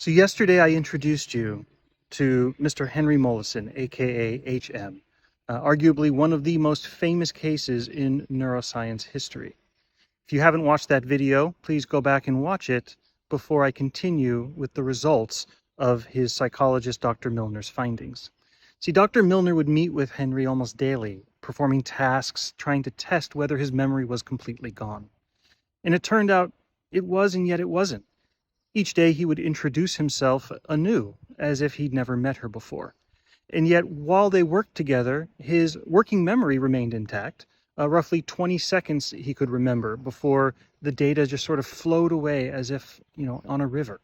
So yesterday I introduced you to Mr. Henry Molaison, aka HM, arguably one of the most famous cases in neuroscience history. If you haven't watched that video, please go back and watch it before I continue with the results of his psychologist Dr. Milner's findings. See, Dr. Milner would meet with Henry almost daily, performing tasks, trying to test whether his memory was completely gone. And it turned out it was, and yet it wasn't. Each day he would introduce himself anew, as if he'd never met her before. And yet, while they worked together, his working memory remained intact. Roughly 20 seconds he could remember before the data just sort of flowed away as if, on a river.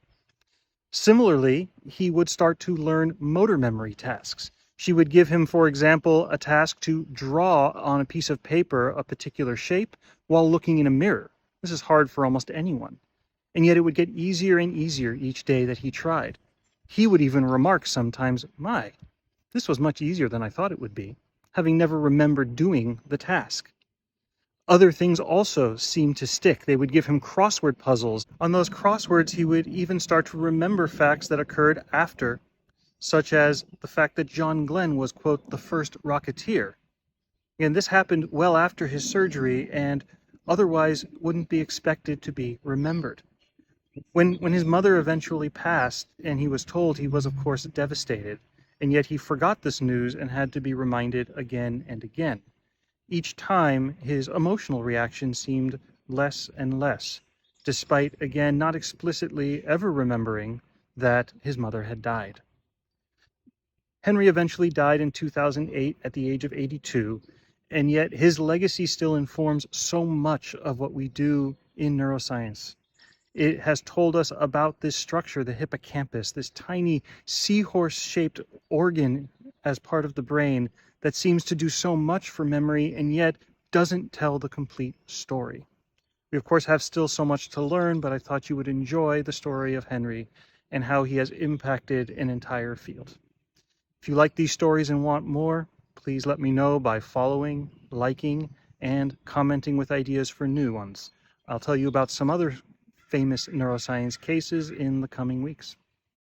Similarly, he would start to learn motor memory tasks. She would give him, for example, a task to draw on a piece of paper a particular shape while looking in a mirror. This is hard for almost anyone. And yet it would get easier and easier each day that he tried. He would even remark sometimes, "My, this was much easier than I thought it would be," having never remembered doing the task. Other things also seemed to stick. They would give him crossword puzzles. On those crosswords, he would even start to remember facts that occurred after, such as the fact that John Glenn was, quote, the first Rocketeer. And this happened well after his surgery and otherwise wouldn't be expected to be remembered. When his mother eventually passed and he was told, he was of course devastated, and yet he forgot this news and had to be reminded again and again. Each time his emotional reaction seemed less and less, despite again not explicitly ever remembering that his mother had died. Henry eventually died in 2008 at the age of 82, and yet his legacy still informs so much of what we do in neuroscience. It has told us about this structure, the hippocampus, this tiny seahorse-shaped organ as part of the brain that seems to do so much for memory and yet doesn't tell the complete story. We, of course, have still so much to learn, but I thought you would enjoy the story of Henry and how he has impacted an entire field. If you like these stories and want more, please let me know by following, liking, and commenting with ideas for new ones. I'll tell you about some other famous neuroscience cases in the coming weeks.